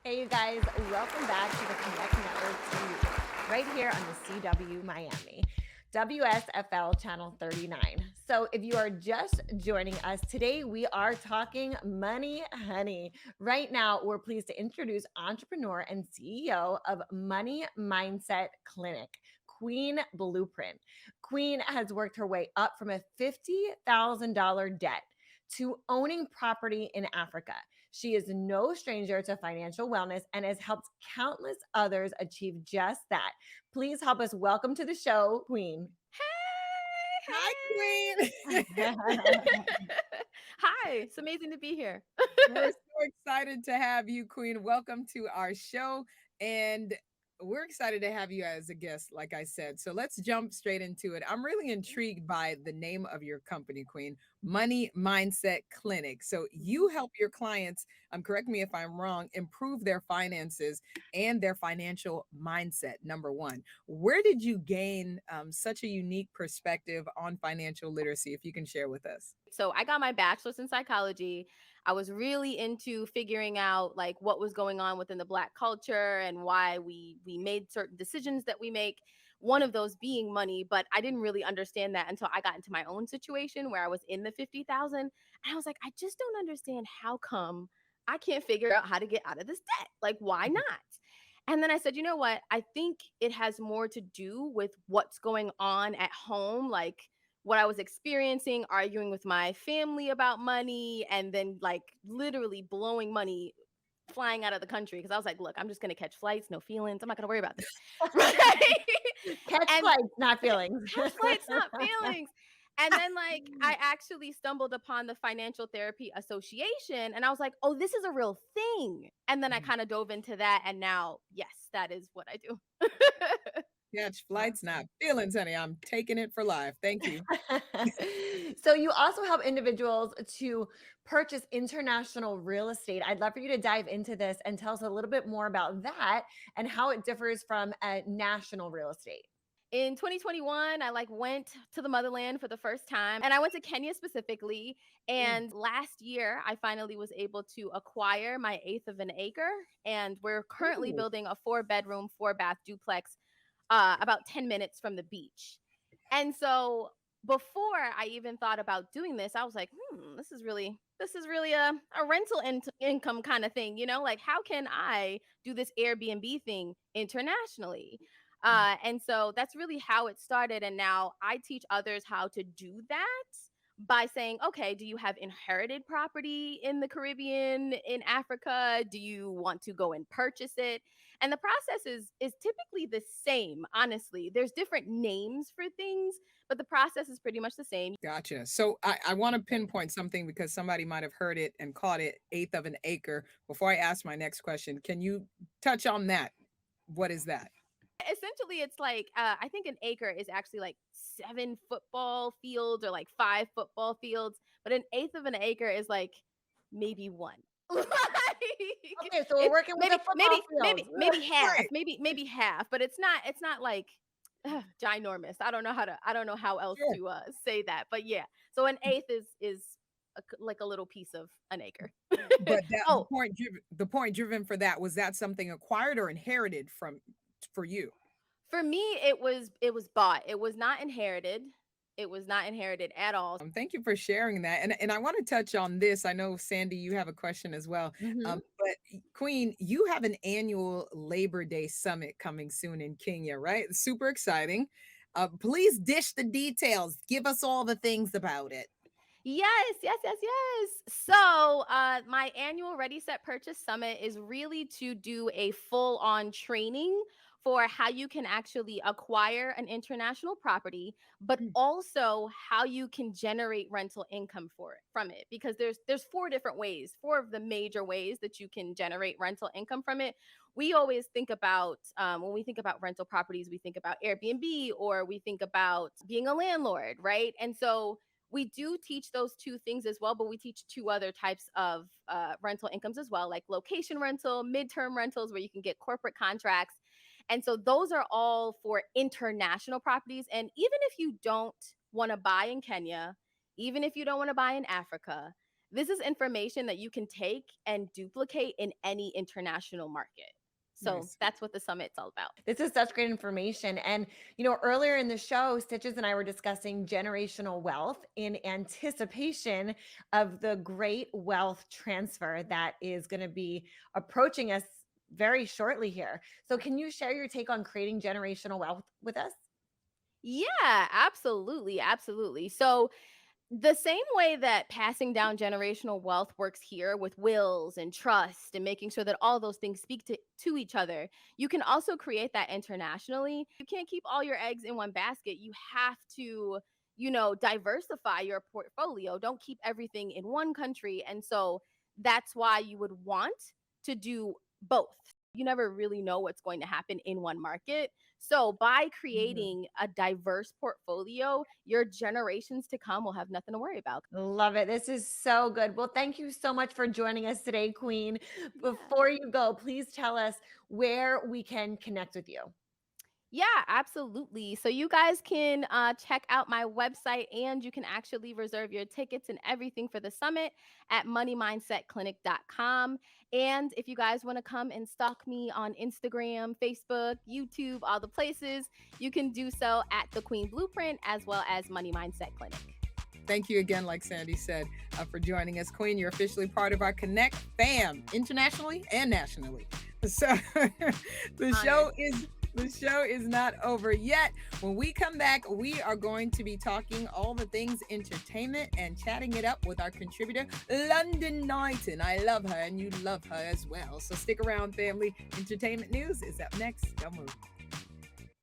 Hey, you guys, welcome back to the Connect Network TV, right here on the CW Miami, WSFL Channel 39. So, if you are just joining us today, we are talking money, honey. Right now, we're pleased to introduce entrepreneur and CEO of Money Mindset Clinic, Queen Blueprint. Queen has worked her way up from a $50,000 debt to owning property in Africa. She is no stranger to financial wellness and has helped countless others achieve just that. Please help us welcome to the show, Queen. Hi, Hey, Queen. hey. Hi, it's amazing to be here. We're so excited to have you, Queen. Welcome to our show. And we're excited to have you as a guest, like I said. So let's jump straight into it. I'm really intrigued by the name of your company, Queen, Money Mindset Clinic. So you help your clients, correct me if I'm wrong, improve their finances and their financial mindset. Number one, where did you gain such a unique perspective on financial literacy? If you can share with us. So I got my bachelor's in psychology. I was really into figuring out like what was going on within the Black culture and why we made certain decisions that we make. One of those being money, but I didn't really understand that until I got into my own situation where I was in the 50,000 and I was like, I just don't understand how come I can't figure out how to get out of this debt. Like why not? And then I said, you know what? I think it has more to do with what's going on at home, like what I was experiencing, arguing with my family about money, and then like literally blowing money flying out of the country because I was like, look, I'm just gonna catch flights, no feelings. I'm not gonna worry about this. Right. Catch And flights, not feelings. catch flights, not feelings. And then like I actually stumbled upon the Financial Therapy Association and I was like, oh, this is a real thing. And then I kind of dove into that. And now, yes, that is what I do. Catch flights, not feelings, honey. I'm taking it for life. Thank you. So you also help individuals to purchase international real estate. I'd love for you to dive into this and tell us a little bit more about that and how it differs from national real estate. In 2021 I like went to the motherland for the first time and I went to Kenya specifically, Mm. and last year I finally was able to acquire my eighth of an acre, and we're currently Ooh. building a 4 bedroom 4 bath duplex about 10 minutes from the beach. And so before I even thought about doing this, I was like, this is really a rental income kind of thing, like how can I do this Airbnb thing internationally? And so that's really how it started. And now I teach others how to do that by saying, okay, do you have inherited property in the Caribbean, in Africa? Do you want to go and purchase it? And the process is typically the same, honestly. There's different names for things, but the process is pretty much the same. Gotcha. So I want to pinpoint something because somebody might have heard it and caught it, eighth of an acre. Before I ask my next question, can you touch on that? What is that? Essentially, it's like I think an acre is actually like 7 football fields or like 5 football fields, but an eighth of an acre is like maybe one. Like, Okay, so we're it's working with the maybe football maybe field. maybe maybe half, Right. maybe half, but it's not like ginormous. I don't know how else Sure. to say that, but yeah. So an eighth is like a little piece of an acre. But that Oh, the point driven for that was that something acquired or inherited from for you. for me, it was bought. It was not inherited. It was not inherited at all. Thank you for sharing that. And I want to touch on this. I know Sandy, you have a question as well. Mhm. Queen, you have an annual Labor Day summit coming soon in Kenya, right? Super exciting. Please dish the details. Give us all the things about it. Yes, yes, yes, yes. So, my annual Ready Set Purchase Summit is really to do a full on training for how you can actually acquire an international property, but Mm. also how you can generate rental income for it from it. Because there's 4 different ways, 4 of the major ways that you can generate rental income from it. We always think about when we think about rental properties, we think about Airbnb or we think about being a landlord, right? And so we do teach those 2 things as well, but we teach 2 other types of rental incomes as well, like location rental, midterm rentals, where you can get corporate contracts. And so those are all for international properties. And even if you don't want to buy in Kenya, even if you don't want to buy in Africa, this is information that you can take and duplicate in any international market. So Nice. that's what the summit's all about. This is such great information. And, earlier in the show, Stitches and I were discussing generational wealth in anticipation of the great wealth transfer that is going to be approaching us very shortly here. So, can you share your take on creating generational wealth with us? Yeah, absolutely. Absolutely. So, the same way that passing down generational wealth works here with wills and trust and making sure that all those things speak to each other, you can also create that internationally. You can't keep all your eggs in one basket. You have to, diversify your portfolio. Don't keep everything in one country. And so that's why you would want to do both. You never really know what's going to happen in one market. So by Mhm. creating a diverse portfolio, your generations to come will have nothing to worry about. Love it. This is so good. Well, thank you so much for joining us today, Queen. Yeah. Before you go, please tell us where we can connect with you. Yeah, absolutely. So you guys can check out my website and you can actually reserve your tickets and everything for the summit at moneymindsetclinic.com. And if you guys want to come and stalk me on Instagram, Facebook, YouTube, all the places, you can do so at the Queen Blueprint as well as Money Mindset Clinic. Thank you again, like Sandy said, for joining us. Queen, you're officially part of our Connect fam, internationally and nationally. So the show Honored. is the show is not over yet. When we come back, we are going to be talking all the things entertainment and chatting it up with our contributor, London Knighton. I love her and you love her as well. So stick around, family. Entertainment news is up next. Don't move.